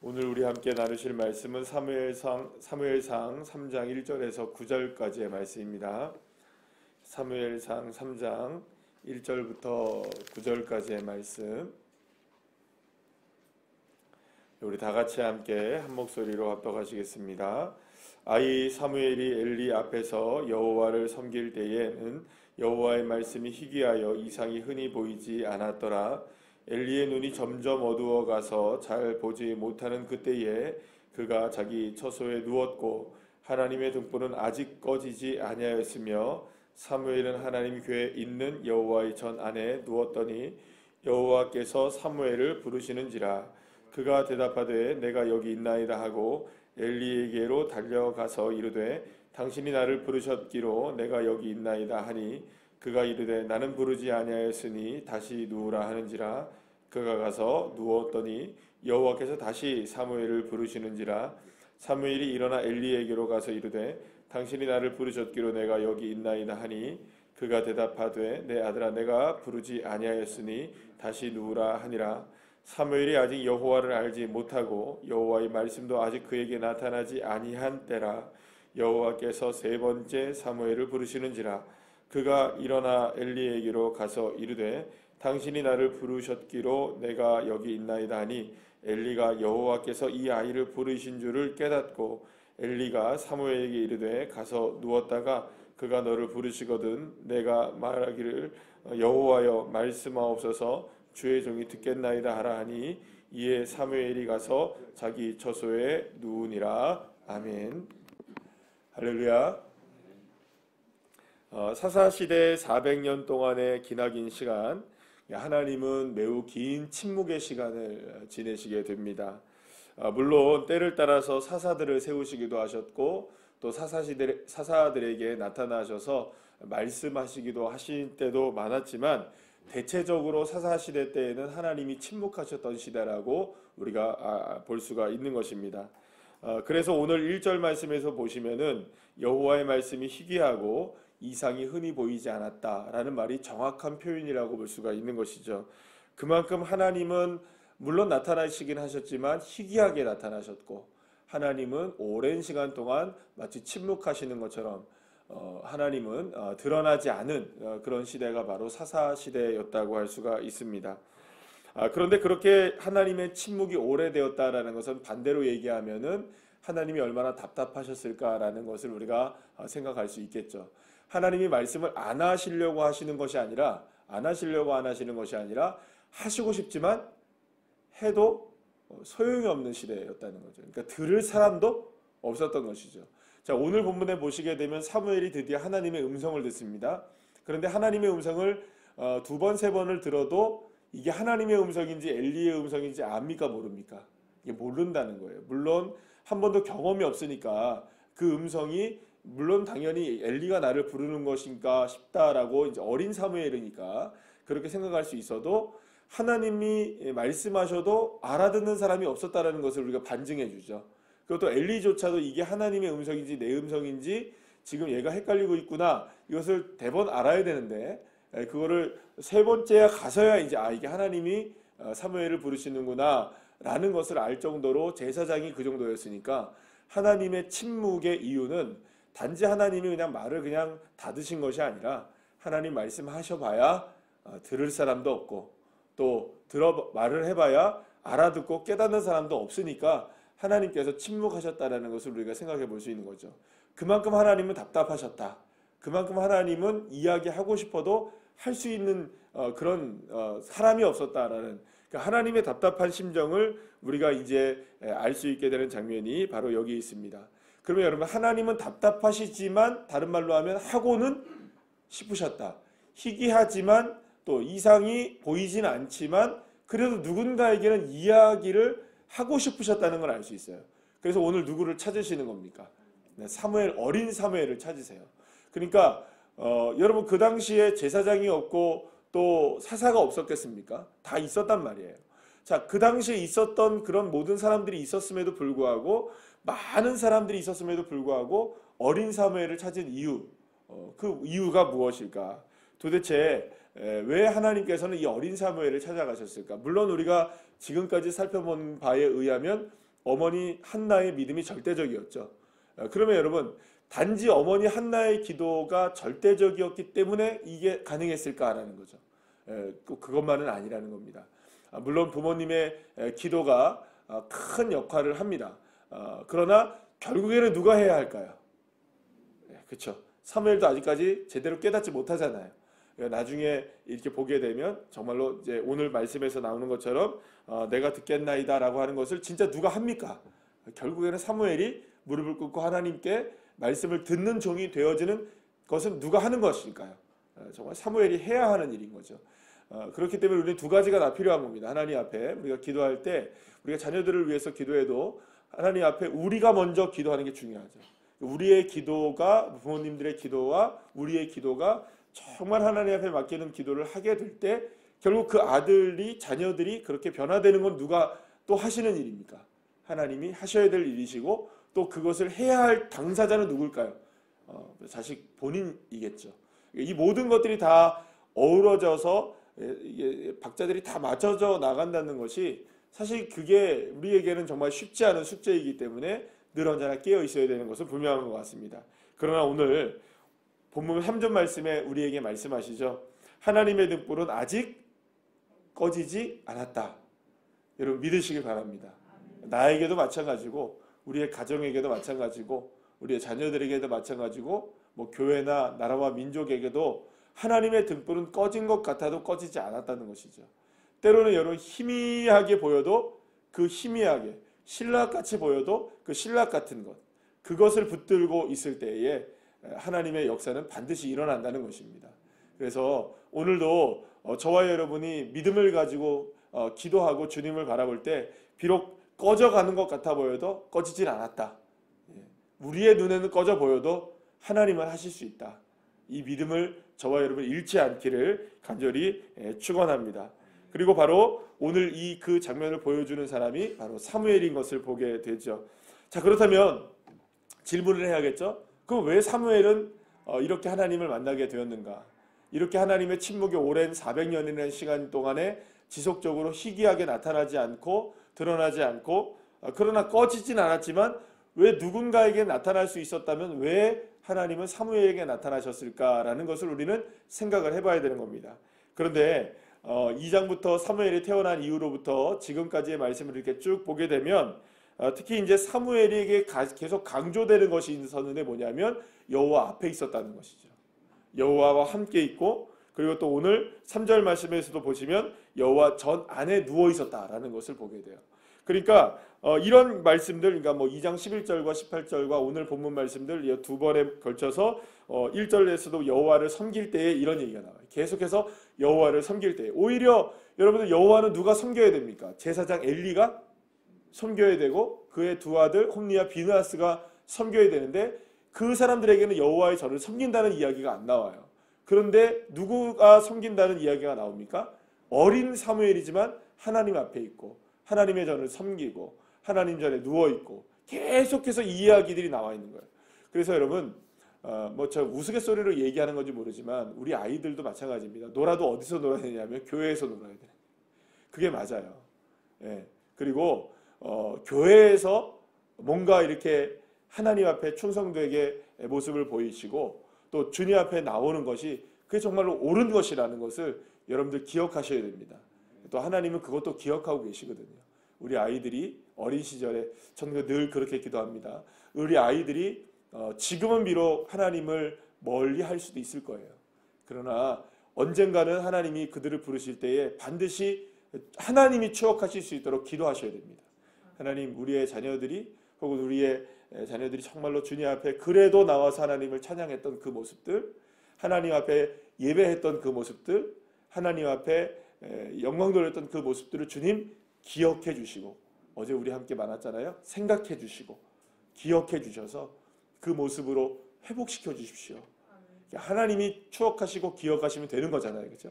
오늘 우리 함께 나누실 말씀은 사무엘상 3장 1절에서 9절까지의 말씀입니다. 사무엘상 3장 1절부터 9절까지의 말씀. 우리 다 같이 함께 한 목소리로 합독하시겠습니다. 아이 사무엘이 엘리 앞에서 여호와를 섬길 때에는 여호와의 말씀이 희귀하여 이상이 흔히 보이지 않았더라. 엘리의 눈이 점점 어두워 가서 잘 보지 못하는 그때에 그가 자기 처소에 누웠고 하나님의 등불은 아직 꺼지지 아니하였으며 사무엘은 하나님 궤에 있는 여호와의 전 안에 누웠더니 여호와께서 사무엘을 부르시는지라. 그가 대답하되 내가 여기 있나이다 하고 엘리에게로 달려가서 이르되 당신이 나를 부르셨기로 내가 여기 있나이다 하니 그가 이르되 나는 부르지 아니하였으니 다시 누우라 하는지라. 그가 가서 누웠더니 여호와께서 다시 사무엘을 부르시는지라. 사무엘이 일어나 엘리에게로 가서 이르되 당신이 나를 부르셨기로 내가 여기 있나이다 하니 그가 대답하되 내 아들아 내가 부르지 아니하였으니 다시 누우라 하니라. 사무엘이 아직 여호와를 알지 못하고 여호와의 말씀도 아직 그에게 나타나지 아니한 때라. 여호와께서 세 번째 사무엘을 부르시는지라. 그가 일어나 엘리에게로 가서 이르되 당신이 나를 부르셨기로 내가 여기 있나이다 하니 엘리가 여호와께서 이 아이를 부르신 줄을 깨닫고 엘리가 사무엘에게 이르되 가서 누웠다가 그가 너를 부르시거든 내가 말하기를 여호와여 말씀하옵소서 주의 종이 듣겠나이다 하라 하니 이에 사무엘이 가서 자기 처소에 누우니라. 아멘. 할렐루야. 사사시대 400년 동안의 기나긴 시간, 하나님은 매우 긴 침묵의 시간을 지내시게 됩니다. 물론 때를 따라서 사사들을 세우시기도 하셨고 또 사사들에게 나타나셔서 말씀하시기도 하신 때도 많았지만 대체적으로 사사시대 때에는 하나님이 침묵하셨던 시대라고 우리가 볼 수가 있는 것입니다. 그래서 오늘 1절 말씀에서 보시면은 여호와의 말씀이 희귀하고 이상이 흔히 보이지 않았다라는 말이 정확한 표현이라고 볼 수가 있는 것이죠. 그만큼 하나님은 물론 나타나시긴 하셨지만 희귀하게 나타나셨고 하나님은 오랜 시간 동안 마치 침묵하시는 것처럼 하나님은 드러나지 않은 그런 시대가 바로 사사시대였다고 할 수가 있습니다. 그런데 그렇게 하나님의 침묵이 오래되었다라는 것은 반대로 얘기하면은 하나님이 얼마나 답답하셨을까라는 것을 우리가 생각할 수 있겠죠. 하나님이 말씀을 안 하시려고 하시는 것이 아니라 안 하시는 것이 아니라 하시고 싶지만 해도 소용이 없는 시대였다는 거죠. 그러니까 들을 사람도 없었던 것이죠. 자, 오늘 본문에 보시게 되면 사무엘이 드디어 하나님의 음성을 듣습니다. 그런데 하나님의 음성을 두 번, 세 번을 들어도 이게 하나님의 음성인지 엘리의 음성인지 압니까 모릅니까? 이게 모른다는 거예요. 물론 한 번도 경험이 없으니까 그 음성이 물론 당연히 엘리가 나를 부르는 것인가 싶다라고 이제 어린 사무엘이니까 그렇게 생각할 수 있어도 하나님이 말씀하셔도 알아듣는 사람이 없었다라는 것을 우리가 반증해 주죠. 그것도 엘리조차도 이게 하나님의 음성인지 내 음성인지 지금 얘가 헷갈리고 있구나 이것을 대번 알아야 되는데 그거를 세 번째야 가서야 이제 이게 하나님이 사무엘을 부르시는구나 라는 것을 알 정도로 제사장이 그 정도였으니까 하나님의 침묵의 이유는 단지 하나님이 그냥 말을 그냥 닫으신 것이 아니라 하나님 말씀하셔봐야 들을 사람도 없고 또 말을 해봐야 알아듣고 깨닫는 사람도 없으니까 하나님께서 침묵하셨다라는 것을 우리가 생각해 볼 수 있는 거죠. 그만큼 하나님은 답답하셨다. 그만큼 하나님은 이야기하고 싶어도 할 수 있는 그런 사람이 없었다라는 그러니까 하나님의 답답한 심정을 우리가 이제 알 수 있게 되는 장면이 바로 여기 있습니다. 그러면 여러분 하나님은 답답하시지만 다른 말로 하면 하고는 싶으셨다. 희귀하지만 또 이상이 보이진 않지만 그래도 누군가에게는 이야기를 하고 싶으셨다는 걸 알 수 있어요. 그래서 오늘 누구를 찾으시는 겁니까? 어린 사무엘을 찾으세요. 그러니까 여러분 그 당시에 제사장이 없고 또 사사가 없었겠습니까? 다 있었단 말이에요. 자, 그 당시에 있었던 그런 모든 사람들이 있었음에도 불구하고 많은 사람들이 있었음에도 불구하고 어린 사무엘을 찾은 이유, 그 이유가 무엇일까? 도대체 왜 하나님께서는 이 어린 사무엘을 찾아가셨을까? 물론 우리가 지금까지 살펴본 바에 의하면 어머니 한나의 믿음이 절대적이었죠. 그러면 여러분, 단지 어머니 한나의 기도가 절대적이었기 때문에 이게 가능했을까라는 거죠. 그것만은 아니라는 겁니다. 물론 부모님의 기도가 큰 역할을 합니다. 그러나 결국에는 누가 해야 할까요? 그렇죠. 사무엘도 아직까지 제대로 깨닫지 못하잖아요. 나중에 이렇게 보게 되면 정말로 이제 오늘 말씀에서 나오는 것처럼 내가 듣겠나이다라고 하는 것을 진짜 누가 합니까? 결국에는 사무엘이 무릎을 꿇고 하나님께 말씀을 듣는 종이 되어지는 것은 누가 하는 것일까요? 정말 사무엘이 해야 하는 일인 거죠. 그렇기 때문에 우리는 두 가지가 다 필요한 겁니다. 하나님 앞에 우리가 기도할 때 우리가 자녀들을 위해서 기도해도 하나님 앞에 우리가 먼저 기도하는 게 중요하죠. 우리의 기도가 부모님들의 기도와 우리의 기도가 정말 하나님 앞에 맡기는 기도를 하게 될 때 결국 그 아들이 자녀들이 그렇게 변화되는 건 누가 또 하시는 일입니까? 하나님이 하셔야 될 일이시고 또 그것을 해야 할 당사자는 누굴까요? 자식 본인이겠죠. 이 모든 것들이 다 어우러져서 이게 박자들이 다 맞춰져 나간다는 것이 사실 그게 우리에게는 정말 쉽지 않은 숙제이기 때문에 늘 언제나 깨어 있어야 되는 것은 분명한 것 같습니다. 그러나 오늘 본문 3절 말씀에 우리에게 말씀하시죠. 하나님의 등불은 아직 꺼지지 않았다. 여러분 믿으시길 바랍니다. 나에게도 마찬가지고 우리의 가정에게도 마찬가지고 우리의 자녀들에게도 마찬가지고 뭐 교회나 나라와 민족에게도 하나님의 등불은 꺼진 것 같아도 꺼지지 않았다는 것이죠. 때로는 여러분 희미하게 보여도 그 희미하게 신락같이 보여도 그 신락 같은 것 그것을 붙들고 있을 때에 하나님의 역사는 반드시 일어난다는 것입니다. 그래서 오늘도 저와 여러분이 믿음을 가지고 기도하고 주님을 바라볼 때 비록 꺼져가는 것 같아 보여도 꺼지질 않았다. 우리의 눈에는 꺼져 보여도 하나님은 하실 수 있다. 이 믿음을 저와 여러분 잃지 않기를 간절히 축원합니다. 그리고 바로 오늘 이 그 장면을 보여주는 사람이 바로 사무엘인 것을 보게 되죠. 자, 그렇다면 질문을 해야겠죠. 그럼 왜 사무엘은 이렇게 하나님을 만나게 되었는가? 이렇게 하나님의 침묵이 오랜 400년이라는 시간 동안에 지속적으로 희귀하게 나타나지 않고 드러나지 않고 그러나 꺼지진 않았지만 왜 누군가에게 나타날 수 있었다면 왜 하나님은 사무엘에게 나타나셨을까라는 것을 우리는 생각을 해봐야 되는 겁니다. 그런데 2장부터 사무엘이 태어난 이후로부터 지금까지의 말씀을 이렇게 쭉 보게 되면 특히 이제 사무엘에게 계속 강조되는 것이 있었는데 뭐냐면 여호와 앞에 있었다는 것이죠. 여호와와 함께 있고 그리고 또 오늘 3절 말씀에서도 보시면 여호와 전 안에 누워 있었다라는 것을 보게 돼요. 그러니까 이런 말씀들, 그러니까 뭐 2장 11절과 18절과 오늘 본문 말씀들 두 번에 걸쳐서 1절에서도 여호와를 섬길 때에 이런 얘기가 나와요. 계속해서 여호와를 섬길 때 오히려 여러분들 여호와는 누가 섬겨야 됩니까? 제사장 엘리가 섬겨야 되고 그의 두 아들 홈리와 비느하스가 섬겨야 되는데 그 사람들에게는 여호와의 전을 섬긴다는 이야기가 안 나와요. 그런데 누구가 섬긴다는 이야기가 나옵니까? 어린 사무엘이지만 하나님 앞에 있고 하나님의 전을 섬기고 하나님 전에 누워있고 계속해서 이 이야기들이 나와 있는 거예요. 그래서 여러분 뭐 저 우스갯소리로 얘기하는 건지 모르지만 우리 아이들도 마찬가지입니다. 놀아도 어디서 놀아야 되냐면 교회에서 놀아야 돼요. 그게 맞아요. 예. 그리고 교회에서 뭔가 이렇게 하나님 앞에 충성되게 모습을 보이시고 또 주님 앞에 나오는 것이 그게 정말로 옳은 것이라는 것을 여러분들 기억하셔야 됩니다. 또 하나님은 그것도 기억하고 계시거든요. 우리 아이들이 어린 시절에 저는 늘 그렇게 기도합니다. 우리 아이들이 지금은 비록 하나님을 멀리 할 수도 있을 거예요. 그러나 언젠가는 하나님이 그들을 부르실 때에 반드시 하나님이 추억하실 수 있도록 기도하셔야 됩니다. 하나님 우리의 자녀들이 혹은 우리의 자녀들이 정말로 주님 앞에 그래도 나와서 하나님을 찬양했던 그 모습들, 하나님 앞에 예배했던 그 모습들, 하나님 앞에 영광 돌렸던 그 모습들을 주님 기억해 주시고 어제 우리 함께 만났잖아요. 생각해 주시고 기억해 주셔서 그 모습으로 회복시켜 주십시오. 하나님이 추억하시고 기억하시면 되는 거잖아요. 그렇죠?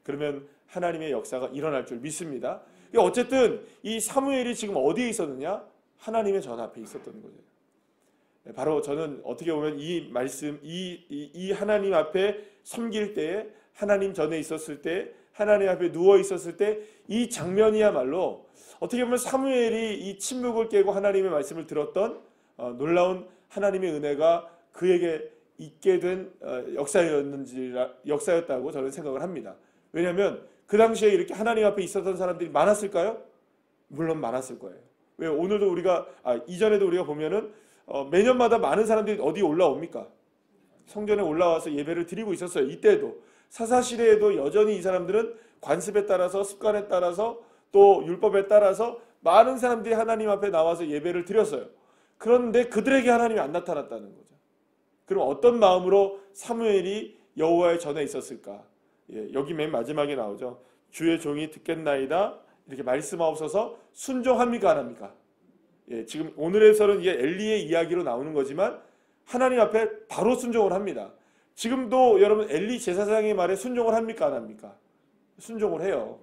그러면 하나님의 역사가 일어날 줄 믿습니다. 어쨌든 이 사무엘이 지금 어디에 있었느냐? 하나님의 전 앞에 있었던 거예요. 바로 저는 어떻게 보면 이 말씀, 이 하나님 앞에 섬길 때에 하나님 전에 있었을 때 하나님 앞에 누워 있었을 때 이 장면이야말로 어떻게 보면 사무엘이 이 침묵을 깨고 하나님의 말씀을 들었던 놀라운 하나님의 은혜가 그에게 있게 된 역사였다고 저는 생각을 합니다. 왜냐하면 그 당시에 이렇게 하나님 앞에 있었던 사람들이 많았을까요? 물론 많았을 거예요. 왜 오늘도 우리가 이전에도 우리가 보면은 매년마다 많은 사람들이 어디 올라옵니까? 성전에 올라와서 예배를 드리고 있었어요. 이때도 사사시대에도 여전히 이 사람들은 관습에 따라서 습관에 따라서 또 율법에 따라서 많은 사람들이 하나님 앞에 나와서 예배를 드렸어요. 그런데 그들에게 하나님이 안 나타났다는 거죠. 그럼 어떤 마음으로 사무엘이 여호와의 전에 있었을까? 여기 맨 마지막에 나오죠. 주의 종이 듣겠나이다. 이렇게 말씀하옵소서. 순종합니까 안 합니까? 지금 오늘에서는 이게 엘리의 이야기로 나오는 거지만 하나님 앞에 바로 순종을 합니다. 지금도 여러분 엘리 제사장의 말에 순종을 합니까 안 합니까? 순종을 해요.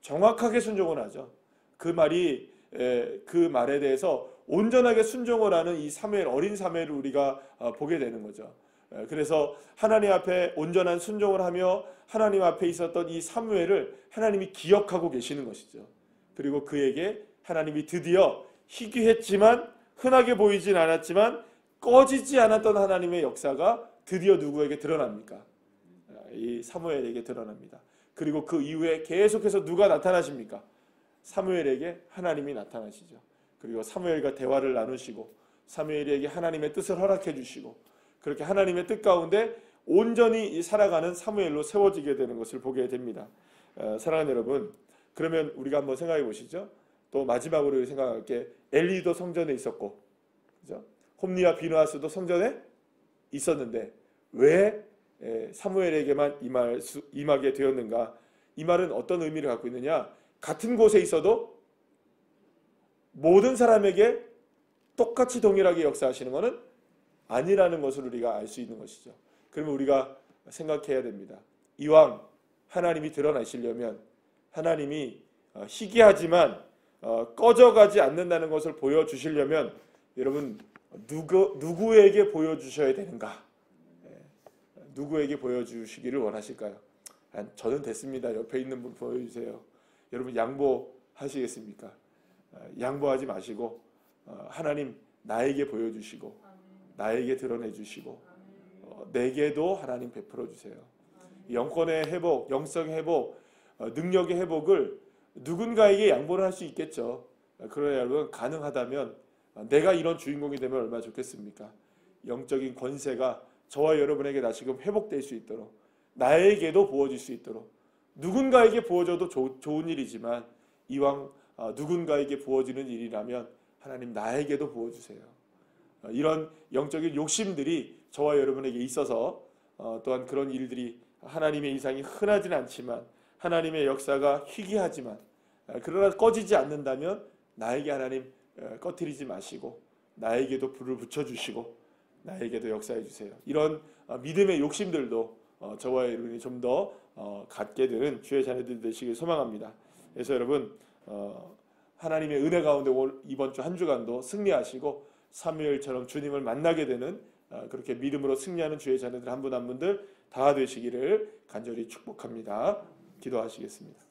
정확하게 순종을 하죠. 그 말에 대해서 온전하게 순종을 하는 이 사무엘, 어린 사무엘을 우리가 보게 되는 거죠. 그래서 하나님 앞에 온전한 순종을 하며 하나님 앞에 있었던 이 사무엘을 하나님이 기억하고 계시는 것이죠. 그리고 그에게 하나님이 드디어 희귀했지만 흔하게 보이진 않았지만 꺼지지 않았던 하나님의 역사가 드디어 누구에게 드러납니까? 이 사무엘에게 드러납니다. 그리고 그 이후에 계속해서 누가 나타나십니까? 사무엘에게 하나님이 나타나시죠. 그리고 사무엘과 대화를 나누시고 사무엘에게 하나님의 뜻을 허락해 주시고 그렇게 하나님의 뜻 가운데 온전히 살아가는 사무엘로 세워지게 되는 것을 보게 됩니다. 사랑하는 여러분, 그러면 우리가 한번 생각해 보시죠. 또 마지막으로 생각할 게 엘리도 성전에 있었고, 그죠? 홈리와 비느하스도 성전에 있었는데 왜 사무엘에게만 임하게 되었는가? 이 말은 어떤 의미를 갖고 있느냐? 같은 곳에 있어도 모든 사람에게 똑같이 동일하게 역사하시는 것은 아니라는 것을 우리가 알 수 있는 것이죠. 그러면 우리가 생각해야 됩니다. 이왕 하나님이 드러나시려면 하나님이 희귀하지만 꺼져가지 않는다는 것을 보여주시려면 여러분 누구에게 보여주셔야 되는가? 누구에게 보여주시기를 원하실까요? 저는 됐습니다. 옆에 있는 분 보여주세요. 여러분 양보하시겠습니까? 양보하지 마시고 하나님 나에게 보여주시고 나에게 드러내주시고 내게도 하나님 베풀어 주세요. 영권의 회복, 영성의 회복, 능력의 회복을 누군가에게 양보를 할 수 있겠죠. 그러나 여러분 가능하다면 내가 이런 주인공이 되면 얼마나 좋겠습니까? 영적인 권세가 저와 여러분에게 다시금 회복될 수 있도록 나에게도 부어질 수 있도록 누군가에게 부어져도 좋은 일이지만 이왕 누군가에게 부어지는 일이라면 하나님 나에게도 부어주세요. 이런 영적인 욕심들이 저와 여러분에게 있어서 또한 그런 일들이 하나님의 이상이 흔하지는 않지만 하나님의 역사가 희귀하지만 그러나 꺼지지 않는다면 나에게 하나님 꺼트리지 마시고 나에게도 불을 붙여주시고 나에게도 역사해 주세요. 이런 믿음의 욕심들도 저와 여러분이 좀 더 갖게 되는 주의 자녀들 되시길 소망합니다. 그래서 여러분 하나님의 은혜 가운데 이번 주 한 주간도 승리하시고 사무엘처럼 주님을 만나게 되는 그렇게 믿음으로 승리하는 주의 자녀들 한 분 한 분들 다 되시기를 간절히 축복합니다. 기도하시겠습니다.